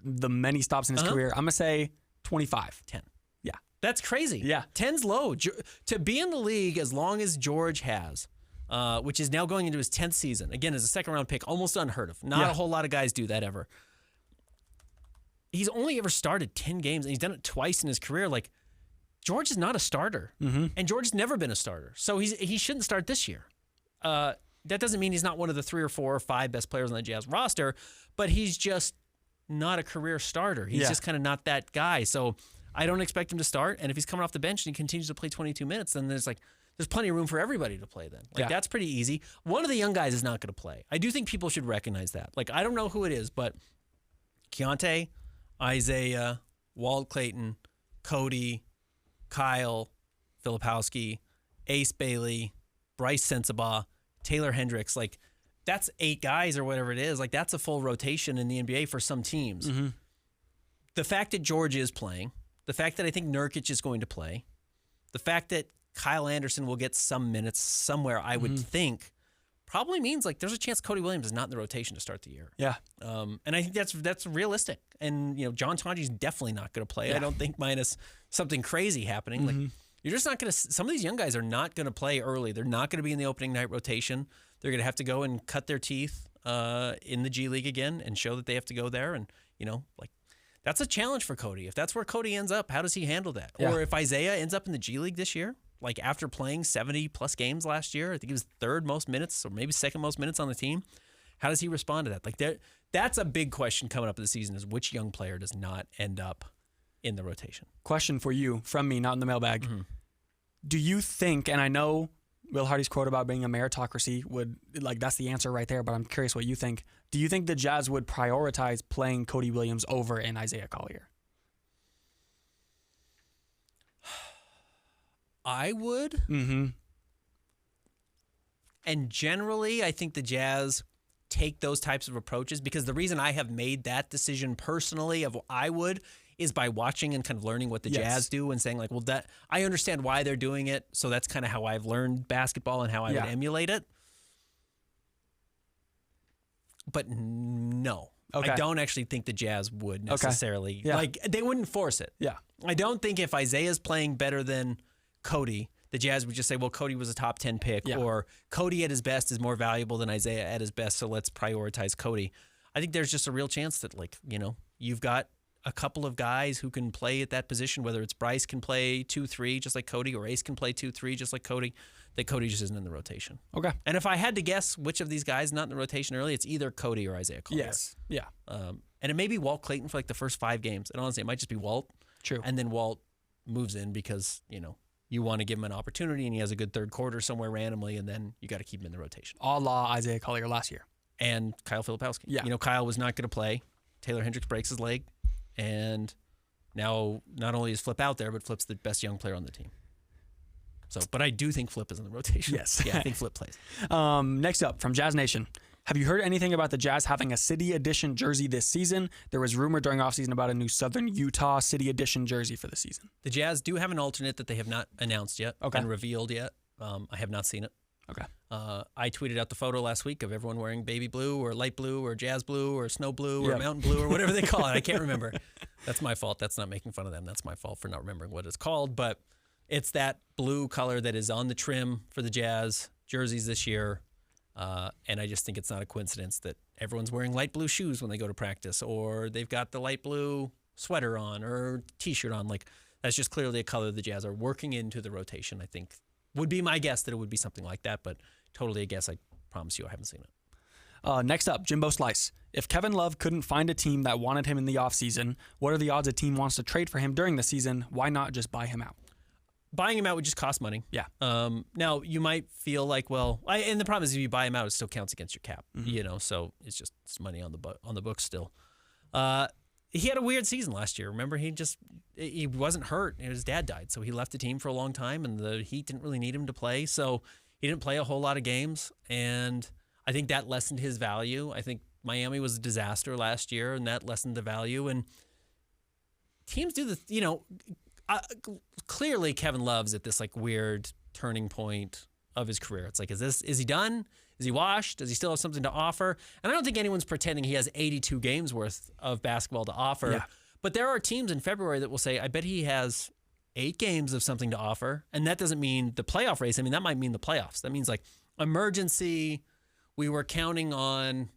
[SPEAKER 2] the many stops in his career. I'm going to say 25.
[SPEAKER 1] 10.
[SPEAKER 2] Yeah.
[SPEAKER 1] That's crazy.
[SPEAKER 2] Yeah.
[SPEAKER 1] 10's low. To be in the league as long as George has, which is now going into his 10th season, again, as a second-round pick, almost unheard of. Not a whole lot of guys do that ever. He's only ever started 10 games, and he's done it twice in his career. Like, George is not a starter, and George has never been a starter. So he shouldn't start this year. That doesn't mean he's not one of the 3 or 4 or 5 best players on the Jazz roster, but he's just not a career starter. He's just kind of not that guy. So I don't expect him to start. And if he's coming off the bench and he continues to play 22 minutes, then there's plenty of room for everybody to play then. That's pretty easy. One of the young guys is not going to play. I do think people should recognize that. Like, I don't know who it is, but Keontae, Isaiah, Walt Clayton, Cody, Kyle, Filipowski, Ace Bailey, Bryce Sensabaugh, Taylor Hendricks, like, that's 8 guys or whatever it is. Like, that's a full rotation in the NBA for some teams. The fact that George is playing, the fact that I think Nurkic is going to play, the fact that Kyle Anderson will get some minutes somewhere, I would think, probably means like there's a chance Cody Williams is not in the rotation to start the year.
[SPEAKER 2] Yeah.
[SPEAKER 1] And I think that's realistic. And John Tonji's definitely not going to play. I don't think, minus something crazy happening. Like, you're just not going to. Some of these young guys are not going to play early. They're not going to be in the opening night rotation. They're going to have to go and cut their teeth in the G League again and show that they have to go there. And that's a challenge for Cody. If that's where Cody ends up, how does he handle that?
[SPEAKER 2] Yeah.
[SPEAKER 1] Or if Isaiah ends up in the G League this year, like after playing 70 plus games last year, I think he was 3rd most minutes or maybe 2nd most minutes on the team. How does he respond to that? Like, that's a big question coming up this season: is which young player does not end up in the rotation?
[SPEAKER 2] Question for you from me, not in the mailbag. Do you think, and I know Will Hardy's quote about being a meritocracy that's the answer right there, but I'm curious what you think. Do you think the Jazz would prioritize playing Cody Williams over an Isaiah Collier?
[SPEAKER 1] I would. And generally, I think the Jazz take those types of approaches because the reason I have made that decision personally of I would is by watching and kind of learning what the Jazz do and saying like, well, that I understand why they're doing it. So that's kind of how I've learned basketball and how I would emulate it. But no, I don't actually think the Jazz would necessarily like they wouldn't force it.
[SPEAKER 2] Yeah.
[SPEAKER 1] I don't think if Isaiah's playing better than Cody, the Jazz would just say, well, Cody was a top 10 pick or Cody at his best is more valuable than Isaiah at his best. So let's prioritize Cody. I think there's just a real chance that you've got a couple of guys who can play at that position, whether it's Bryce can play 2-3 just like Cody, or Ace can play 2-3 just like Cody, that Cody just isn't in the rotation.
[SPEAKER 2] Okay.
[SPEAKER 1] And if I had to guess which of these guys not in the rotation early, it's either Cody or Isaiah Collier.
[SPEAKER 2] Yes. Yeah.
[SPEAKER 1] And it may be Walt Clayton for like the first 5 games. And honestly, it might just be Walt.
[SPEAKER 2] True.
[SPEAKER 1] And then Walt moves in because, you want to give him an opportunity and he has a good third quarter somewhere randomly, and then you got to keep him in the rotation.
[SPEAKER 2] A la Isaiah Collier last year.
[SPEAKER 1] And Kyle Filipowski.
[SPEAKER 2] Yeah.
[SPEAKER 1] Kyle was not going to play. Taylor Hendricks breaks his leg. And now not only is Flip out there, but Flip's the best young player on the team. So, but I do think Flip is in the rotation.
[SPEAKER 2] Yes.
[SPEAKER 1] Yeah, I think Flip plays.
[SPEAKER 2] Next up, from Jazz Nation. Have you heard anything about the Jazz having a City Edition jersey this season? There was rumor during offseason about a new Southern Utah City Edition jersey for the season.
[SPEAKER 1] The Jazz do have an alternate that they have not announced yet and revealed yet. I have not seen it.
[SPEAKER 2] Okay.
[SPEAKER 1] I tweeted out the photo last week of everyone wearing baby blue or light blue or jazz blue or snow blue or mountain blue or whatever they call it. I can't remember. That's my fault. That's not making fun of them. That's my fault for not remembering what it's called. But it's that blue color that is on the trim for the Jazz jerseys this year. And I just think it's not a coincidence that everyone's wearing light blue shoes when they go to practice, or they've got the light blue sweater on or T-shirt on. Like, that's just clearly a color the Jazz are working into the rotation. I think would be my guess that it would be something like that, but totally a guess. I promise you I haven't seen it.
[SPEAKER 2] Next up, Jimbo Slice. If Kevin Love couldn't find a team that wanted him in the offseason, what are the odds a team wants to trade for him during the season? Why not just buy him out?
[SPEAKER 1] Buying him out would just cost money.
[SPEAKER 2] Yeah.
[SPEAKER 1] Now, you might feel like, and the problem is if you buy him out, it still counts against your cap, so it's money on the books still. He had a weird season last year. Remember, he wasn't hurt. His dad died, so he left the team for a long time, and the Heat didn't really need him to play, so he didn't play a whole lot of games, and I think that lessened his value. I think Miami was a disaster last year, and that lessened the value, and teams do clearly Kevin Love's at this like weird turning point of his career. It's like, is he done? Is he washed? Does he still have something to offer? And I don't think anyone's pretending he has 82 games worth of basketball to offer.
[SPEAKER 2] Yeah.
[SPEAKER 1] But there are teams in February that will say, I bet he has 8 games of something to offer. And that doesn't mean the playoff race. I mean, that might mean the playoffs. That means like emergency. We were counting on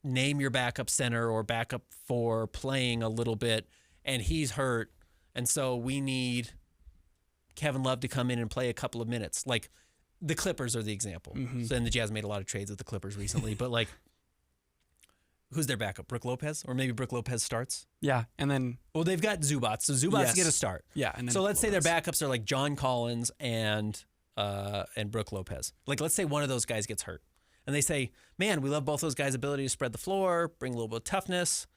[SPEAKER 1] name your backup center or backup 4 playing a little bit, and he's hurt. And so we need Kevin Love to come in and play a couple of minutes. Like the Clippers are the example.
[SPEAKER 2] Mm-hmm.
[SPEAKER 1] So, and the Jazz made a lot of trades with the Clippers recently. But like, who's their backup? Brook Lopez? Or maybe Brook Lopez starts?
[SPEAKER 2] Yeah. And then...
[SPEAKER 1] Well, they've got Zubats. So Zubats get a start.
[SPEAKER 2] Yeah. And then
[SPEAKER 1] so let's say their backups are like John Collins and Brook Lopez. Like, let's say one of those guys gets hurt. And they say, man, we love both those guys' ability to spread the floor, bring a little bit of toughness.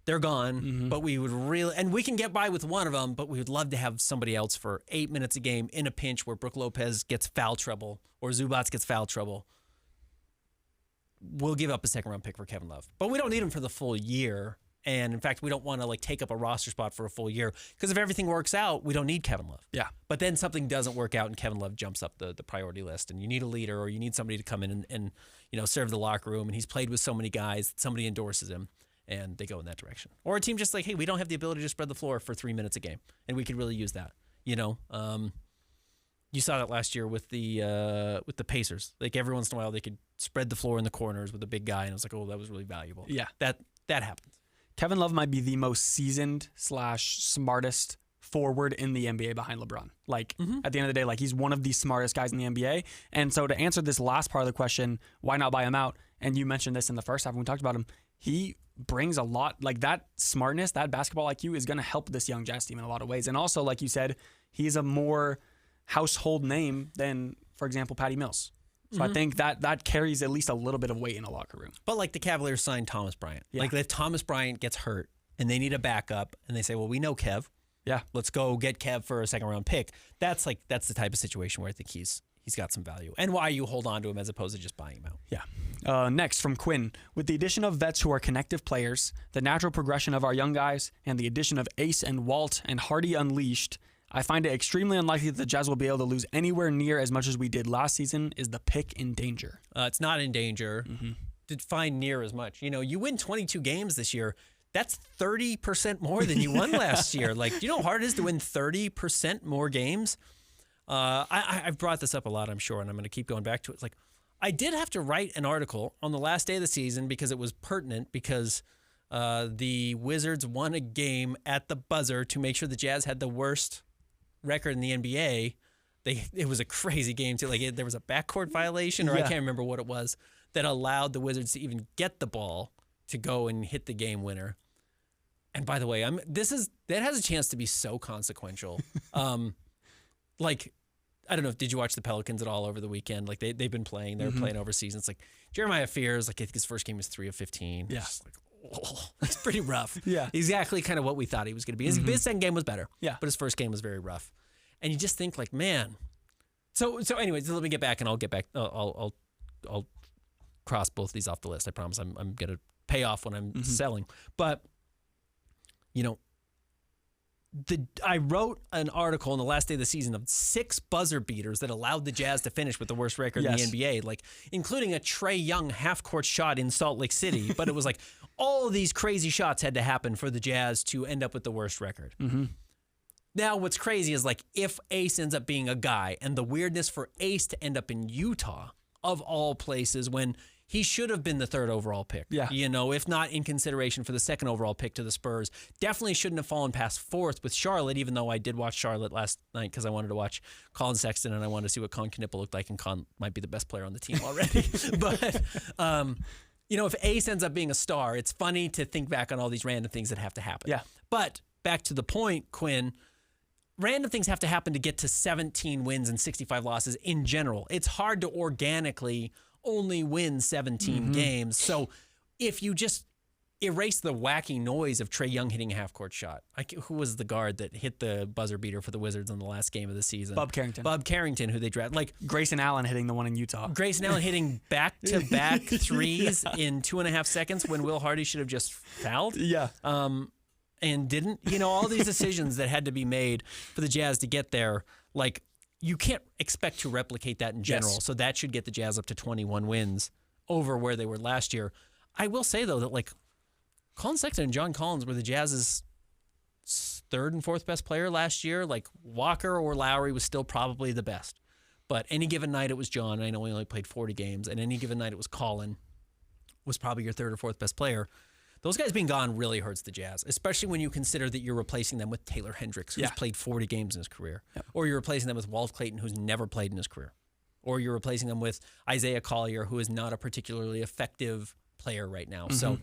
[SPEAKER 1] They're gone, but we would really, and we can get by with one of them, but we would love to have somebody else for 8 minutes a game in a pinch where Brook Lopez gets foul trouble or Zubats gets foul trouble. We'll give up a second-round pick for Kevin Love, but we don't need him for the full year. And in fact, we don't want to like take up a roster spot for a full year because if everything works out, we don't need Kevin Love.
[SPEAKER 2] Yeah.
[SPEAKER 1] But then something doesn't work out and Kevin Love jumps up the priority list, and you need a leader or you need somebody to come in and serve the locker room. And he's played with so many guys, somebody endorses him. And they go in that direction. Or a team just like, hey, we don't have the ability to spread the floor for 3 minutes a game, and we could really use that. You saw that last year with the Pacers. Like every once in a while, they could spread the floor in the corners with a big guy, and it was like, oh, that was really valuable.
[SPEAKER 2] Yeah,
[SPEAKER 1] that happens.
[SPEAKER 2] Kevin Love might be the most seasoned / smartest forward in the NBA behind LeBron. Like at the end of the day, like he's one of the smartest guys in the NBA. And so to answer this last part of the question, why not buy him out? And you mentioned this in the first half when we talked about him. He brings a lot, like that smartness, that basketball IQ is going to help this young Jazz team in a lot of ways. And also, like you said, he's a more household name than, for example, Patty Mills. So I think that carries at least a little bit of weight in a locker room.
[SPEAKER 1] But like the Cavaliers signed Thomas Bryant. Yeah. Like if Thomas Bryant gets hurt and they need a backup and they say, well, we know Kev. Yeah. Let's go get Kev for a second-round pick. That's the type of situation where I think he's got some value. And why you hold on to him as opposed to just buying him out.
[SPEAKER 2] Yeah. Next, from Quinn. With the addition of vets who are connective players, the natural progression of our young guys, and the addition of Ace and Walt and Hardy Unleashed, I find it extremely unlikely that the Jazz will be able to lose anywhere near as much as we did last season. Is the pick in danger?
[SPEAKER 1] It's not in danger. To find near as much. You win 22 games this year. That's 30% more than you won last year. Like, you know how hard it is to win 30% more games? I've brought this up a lot, I'm sure, and I'm going to keep going back to it. It's like, I did have to write an article on the last day of the season because it was pertinent because the Wizards won a game at the buzzer to make sure the Jazz had the worst record in the NBA. It was a crazy game too. Like there was a backcourt violation, or I can't remember what it was, that allowed the Wizards to even get the ball to go and hit the game winner. And by the way, that has a chance to be so consequential. Like, I don't know, did you watch the Pelicans at all over the weekend? Like they've been playing, they were playing overseas. It's like Jeremiah Fears, like I think his first game was 3 of 15.
[SPEAKER 2] Yeah.
[SPEAKER 1] It's like, it's pretty rough.
[SPEAKER 2] Yeah.
[SPEAKER 1] Exactly kind of what we thought he was going to be. His second game was better.
[SPEAKER 2] Yeah.
[SPEAKER 1] But his first game was very rough. And you just think like, man. So anyways, let me get back and I'll get back. I'll cross both of these off the list. I promise I'm going to pay off when I'm selling. But, you know, I wrote an article on the last day of the season of 6 buzzer beaters that allowed the Jazz to finish with the worst record in the NBA, like including a Trae Young half-court shot in Salt Lake City. But it was like all of these crazy shots had to happen for the Jazz to end up with the worst record. Now, what's crazy is like if Ace ends up being a guy, and the weirdness for Ace to end up in Utah, of all places, when he should have been the 3rd overall pick.
[SPEAKER 2] Yeah.
[SPEAKER 1] You know, if not in consideration for the 2nd overall pick to the Spurs. Definitely shouldn't have fallen past 4th with Charlotte, even though I did watch Charlotte last night because I wanted to watch Colin Sexton and I wanted to see what Con Knippel looked like, and Con might be the best player on the team already. But, you know, if Ace ends up being a star, it's funny to think back on all these random things that have to happen.
[SPEAKER 2] Yeah.
[SPEAKER 1] But back to the point, Quinn, random things have to happen to get to 17 wins and 65 losses in general. It's hard to organically only win 17 games. So if you just erase the wacky noise of Trae Young hitting a half-court shot, who was the guard that hit the buzzer beater for the Wizards in the last game of the season?
[SPEAKER 2] Bob Carrington.
[SPEAKER 1] Bob Carrington, who they drafted. Like
[SPEAKER 2] Grayson Allen hitting the one in Utah.
[SPEAKER 1] Grayson Allen hitting back-to-back threes in 2.5 seconds when Will Hardy should have just fouled.
[SPEAKER 2] Yeah.
[SPEAKER 1] And didn't. You know, all these decisions that had to be made for the Jazz to get there, like, you can't expect to replicate that in general.
[SPEAKER 2] Yes.
[SPEAKER 1] So that should get the Jazz up to 21 wins over where they were last year. I will say, though, that, like, Colin Sexton and John Collins were the Jazz's 3rd and 4th best player last year. Like, Walker or Lowry was still probably the best. But any given night, it was John. I know he only played 40 games. And any given night, it was Colin, was probably your 3rd or 4th best player. Those guys being gone really hurts the Jazz, especially when you consider that you're replacing them with Taylor Hendricks, who's played 40 games in his career. Or you're replacing them with Walt Clayton, who's never played in his career. Or you're replacing them with Isaiah Collier, who is not a particularly effective player right now. So,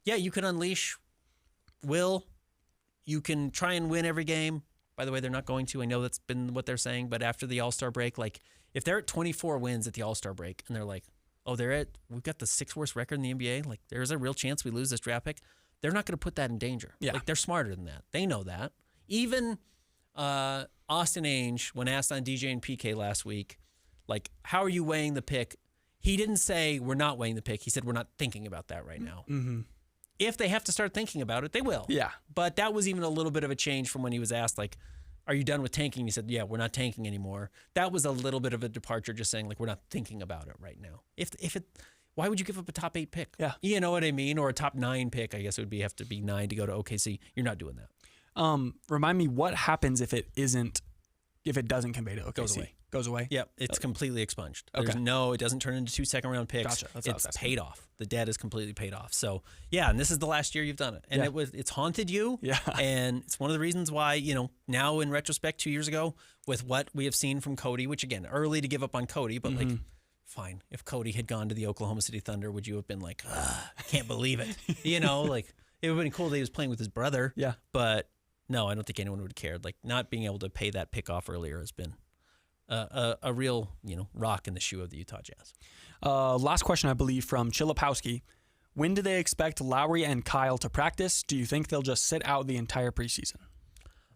[SPEAKER 1] yeah, you can unleash Will. You can try and win every game. By the way, they're not going to. I know that's been what they're saying. But after the All-Star break, like, if they're at 24 wins at the All-Star break and they're like, oh, we've got the 6th worst record in the NBA. Like, there's a real chance we lose this draft pick. They're not going to put that in danger.
[SPEAKER 2] Yeah.
[SPEAKER 1] Like, they're smarter than that. They know that. Even Austin Ainge, when asked on DJ and PK last week, like, how are you weighing the pick? He didn't say we're not weighing the pick. He said we're not thinking about that right now. If they have to start thinking about it, they will.
[SPEAKER 2] Yeah.
[SPEAKER 1] But that was even a little bit of a change from when he was asked, like, are you done with tanking? He said, yeah, we're not tanking anymore. That was a little bit of a departure, just saying, like, we're not thinking about it right now. Why would you give up a top 8 pick?
[SPEAKER 2] Yeah.
[SPEAKER 1] You know what I mean? Or a top 9 pick. I guess it would have to be 9 to go to OKC. You're not doing that.
[SPEAKER 2] Remind me what happens if it doesn't convey to OKC? Goes away?
[SPEAKER 1] Yeah, it's completely expunged.
[SPEAKER 2] Okay.
[SPEAKER 1] It doesn't turn into 2 second-round picks.
[SPEAKER 2] Gotcha. That's what I was
[SPEAKER 1] It's
[SPEAKER 2] asking.
[SPEAKER 1] paid off. The debt is completely paid off. So, yeah, and this is the last year you've done it. And it's haunted you.
[SPEAKER 2] Yeah.
[SPEAKER 1] And it's one of the reasons why, you know, now in retrospect, 2 years ago, with what we have seen from Cody, which, again, early to give up on Cody, but, like, fine. If Cody had gone to the Oklahoma City Thunder, would you have been like, I can't believe it? You know, like, it would have been cool that he was playing with his brother.
[SPEAKER 2] Yeah.
[SPEAKER 1] But, no, I don't think anyone would have cared. Like, not being able to pay that pick off earlier has been a real, you know, rock in the shoe of the Utah Jazz.
[SPEAKER 2] Last question, I believe, from Chilipowski. When do they expect Lowry and Kyle to practice? Do you think they'll just sit out the entire preseason?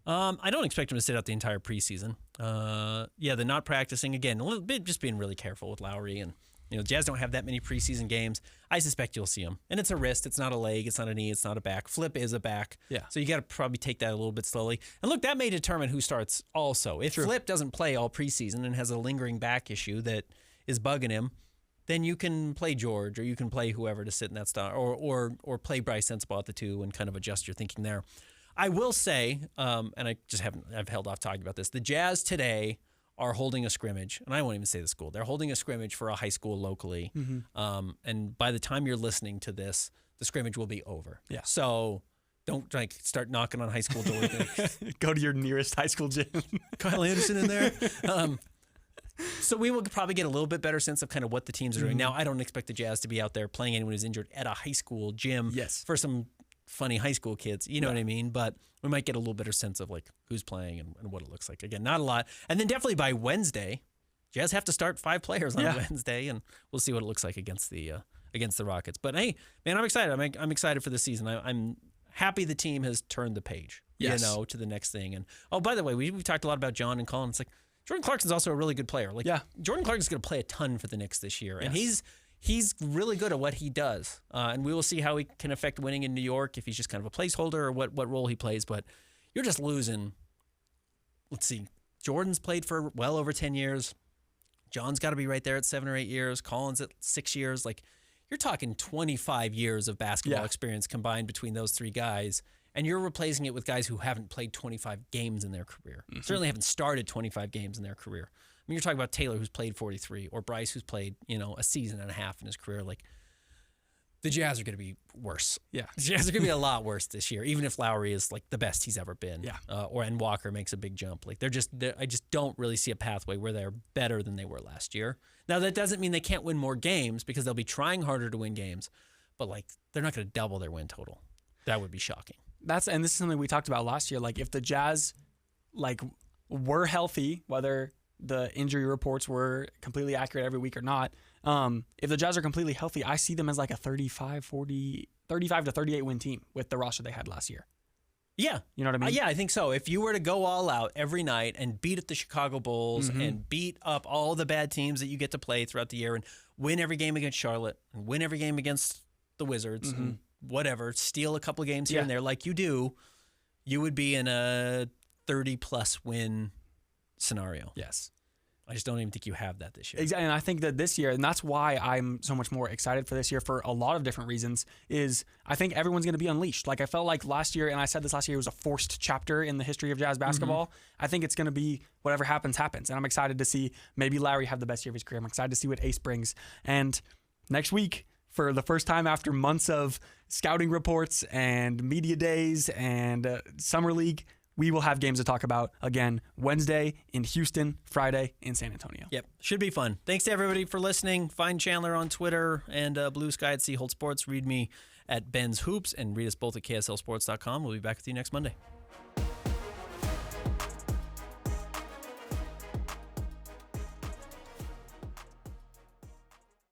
[SPEAKER 1] I don't expect them to sit out the entire preseason. They're not practicing. Again, a little bit, just being really careful with Lowry. And, you know, Jazz don't have that many preseason games. I suspect you'll see them. And it's a wrist. It's not a leg. It's not a knee. It's not a back. Flip is a back.
[SPEAKER 2] Yeah.
[SPEAKER 1] So you got to probably take that a little bit slowly. And look, that may determine who starts also. If Flip doesn't play all preseason and has a lingering back issue that is bugging him, then you can play George or you can play whoever to sit in that start or play Bryce Sensabaugh at the 2 and kind of adjust your thinking there. I will say, and I've held off talking about this, the Jazz today are holding a scrimmage, and I won't even say the school. They're holding a scrimmage for a high school locally. And by the time you're listening to this, the scrimmage will be over.
[SPEAKER 2] Yeah.
[SPEAKER 1] So don't like start knocking on high school doors.
[SPEAKER 2] Go to your nearest high school gym.
[SPEAKER 1] Kyle Anderson in there. So we will probably get a little bit better sense of kind of what the teams are doing. Now, I don't expect the Jazz to be out there playing anyone who's injured at a high school gym for some funny high school kids. You know what I mean? But we might get a little better sense of like who's playing and what it looks like. Again, not a lot. And then definitely by Wednesday, Jazz have to start 5 players on Wednesday, and we'll see what it looks like against the Rockets. But hey, man, I'm excited. I'm excited for this season. I'm happy the team has turned the page, to the next thing. And oh, by the way, we've talked a lot about John and Colin. It's like Jordan Clarkson's also a really good player. Like Jordan Clarkson's going to play a ton for the Knicks this year, and he's really good at what he does. And we will see how he can affect winning in New York if he's just kind of a placeholder or what role he plays. But you're just losing. Let's see. Jordan's played for well over 10 years. John's got to be right there at 7 or 8 years. Colin's at 6 years. Like, you're talking 25 years of basketball experience combined between those 3 guys, and you're replacing it with guys who haven't played 25 games in their career. Certainly haven't started 25 games in their career. I mean, you're talking about Taylor, who's played 43, or Bryce, who's played, a season and a half in his career. Like, the Jazz are going to be worse. Yeah. The Jazz are going to be a lot worse this year, even if Lowry is like the best he's ever been. Yeah. And Walker makes a big jump. Like I just don't really see a pathway where they're better than they were last year. Now that doesn't mean they can't win more games because they'll be trying harder to win games, but like they're not going to double their win total. That would be shocking.
[SPEAKER 2] And this is something we talked about last year. Like if the Jazz like were healthy, whether the injury reports were completely accurate every week or not, if the Jazz are completely healthy, I see them as like a 35 to 38 win team with the roster they had last year.
[SPEAKER 1] Yeah.
[SPEAKER 2] You know what I mean?
[SPEAKER 1] Yeah, I think so. If you were to go all out every night and beat up the Chicago Bulls and beat up all the bad teams that you get to play throughout the year and win every game against Charlotte and win every game against the Wizards and whatever, steal a couple of games here and there like you do, you would be in a 30-plus win scenario.
[SPEAKER 2] Yes.
[SPEAKER 1] I just don't even think you have that this year.
[SPEAKER 2] Exactly, and I think that this year, and that's why I'm so much more excited for this year for a lot of different reasons, is I think everyone's going to be unleashed. Like I felt like last year, and I said this last year, it was a forced chapter in the history of Jazz basketball. I think it's going to be whatever happens, happens. And I'm excited to see maybe Lowry have the best year of his career. I'm excited to see what Ace brings. And next week, for the first time after months of scouting reports and media days and summer league, we will have games to talk about again Wednesday in Houston, Friday in San Antonio.
[SPEAKER 1] Yep. Should be fun. Thanks to everybody for listening. Find Chandler on Twitter and Blue Sky at Holt Sports. Read me at Ben's Hoops and read us both at KSLSports.com. We'll be back with you next Monday.